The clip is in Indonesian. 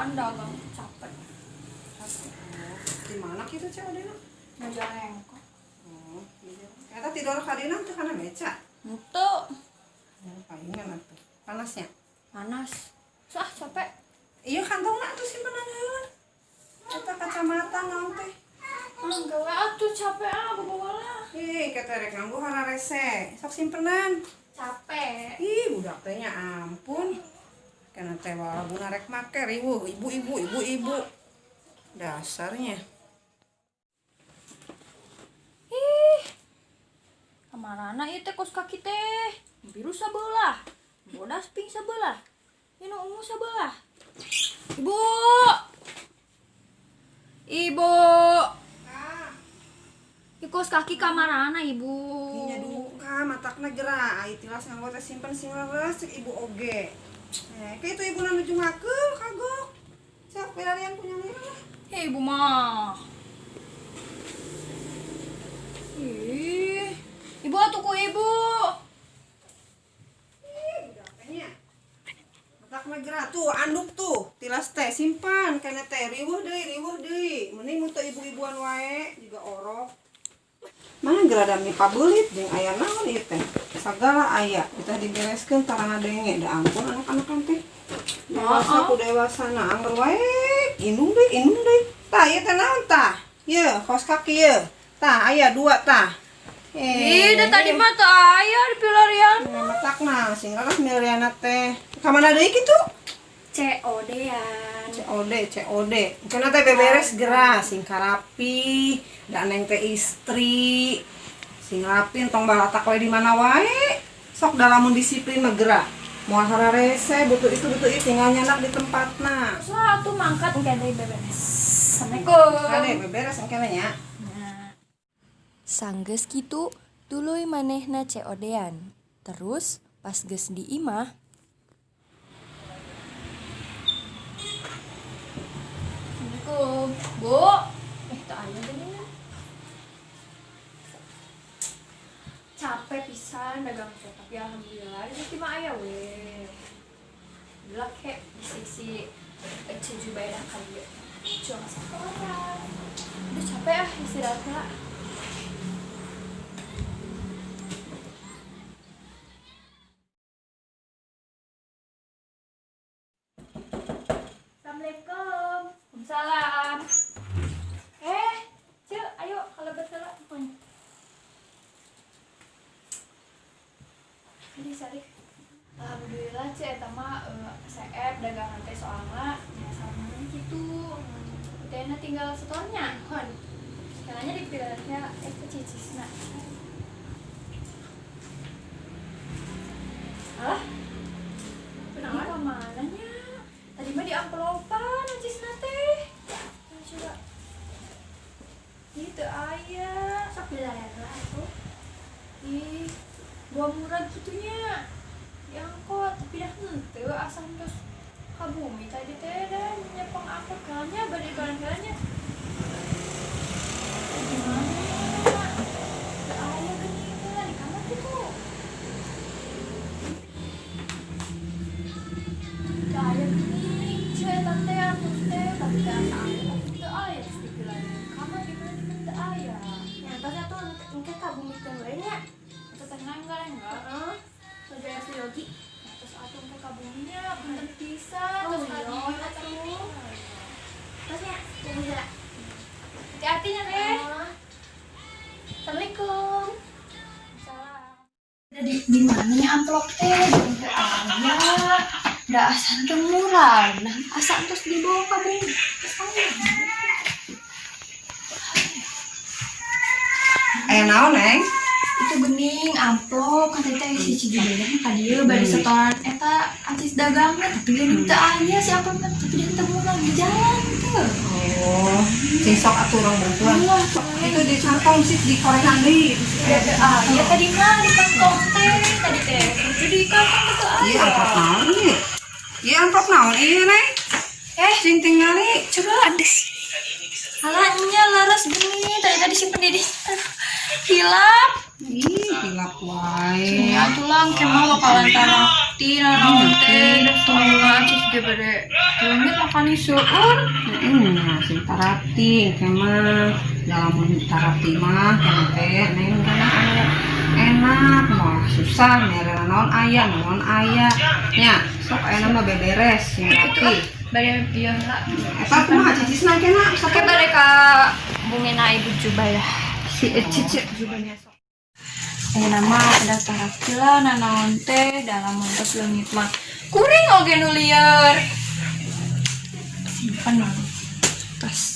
Jalan dagang capek. Di mana kita Odena? Majalengka. Oh, iya. Eta tidur kadina teh kana beca. Henteu. Palingan atuh. Panasnya. Panas. Sah capek. Iya kantongna atuh simpenan heula. Eta kacamata naon teh? Gawe atuh capek bawa lah. Ih, keterek nganggo hararese. Sok simpenan. Capek. Ih, budak teh nya ampun. Kana teh walaupun rek make riweuh ibu-ibu. Dasarnya. Ih. Kamarana ieu teh kos kaki teh? Biru sabelah. Bodas pink sabelah. Ini ungu sabelah. Ibu. Ibu. Di kos kaki kamarana ibu. Nya duka matakna gerak. Ai tilas nganggo teh simpen singleres cek ibu oge. Kayak itu ibu nu jungakeun kagok. Cak pilarian punya lila. Hei ibu mah. Ih. Ibu atuh ku ibu. Matakna gerak tuh anduk tuh. Tilas teh simpan kana teh riweuh deui. Mending mutu ibu-ibuan wae juga orok. Mana geradami pabelit jeung aya naon ieu teh? Sagala aya, kita dibereskeun tarana denge. Da ampun anak-anak teh. Dewasa ku dewasana anggar wae inung deui. Tah ieu teh naon tah? Ieu kos kaki ieu. Tah aya 2 tah. Ih, da tadi mah teu aya di pilarian. Matakna singgaras milariana teh. Ka mana deui kitu? COD-an. COD. Cenah teh beberes geura sing karapi, da neng teh istri. Sing rapi tong balatak we di mana wae. Sok da lamun disiplin mah geura. Moal hararese butuh itu tinggal nyanak di tempatna. Soal atuh mangkat engke deui beberes. Assalamualaikum. Kade beberes engke nya. Sanggeus kitu tuluy manehna COD-an. Terus pas geus di imah Assalamualaikum. Bu. Teu aya geuning. Capek pisan dagang teh, tapi alhamdulillah rezeki mah aya we. Belak he di sisi Jubairah kali ya. Cuma sekolah. Udah capek istirahat heula. Assalamualaikum. Waalaikumsalam. Cil, ayo kalau betul pun. Ini Sarif. Alhamdulillah Cil eta mah CF dagangan teh soalna ya sama gitu. Tena tinggal setornya. Hon. Sekarangnya dipilihnya ke cicisna. Alah. Kenapa kemananya? Tadi mah di amplopan cisna teh. Coba. Itu aya. Sok dilarian lah atuh. Ih, buah murah gitunya. Diangkut, tapi dah henteu asam terus ka bumi tadi teh dan nyepeng aku kalanya bade kalan-kalannya. Gimana? Teu aya geuning teh di kamar kitu. Teu aya geuning, ceu tante atuh teh, tapi teh asa aya tapi teu aya terus dipilarian kamar di mana teu aya. Nyantos atuh engke kabumikeun we nya. Eta teh enggak. Saudara si Yogi. Terus atuh ke kabuminya punten pisan terus iya, atuh. Terus nya, tunggu heula. Hati-hati nya teh. Assalamualaikum. Salam. Di mana nya amplop teh? Di aya. Da asan teu murah. Nah, asan terus dibawa ka bumi. Naon neng? Itu geuning amplop kata teh si Cijubedah ka dieu bari setoran eta acis dagangna tapi geuning teu aya si amplop tapi dia teu murah di jalan teu. Oh, sing sok atuh urang bantuan. Itu di cantong sih di korehan deui. Ya tadi mah di kantong teh, tadi teh. Jadi di kantong teh Iya aya. amplop naon ieu? Iya amplop naon ieu neng? Sing tingali Coba ada sih. Halanya laras gini tadi simpen di hilap. Ih, hilap wae. Ya tulang kemah bakalan tarakti naon teh, soalnya cis ge bade Leungit makan seueur. Nah, sing tarati kemah dalam tarati mah kana teh neng kana anu enak mah susah nyari naon aya nya sok aya mah beberes sing rapi Bari ieu lah. eta kumaha cicisna kena Oke balik ka bungena ibu Jubah ya. si cicit jubahnya sok Nama pada tarakila nanaon teh dalam montos leungit mah kuring oge nu lieur. Simpen lah. Tas.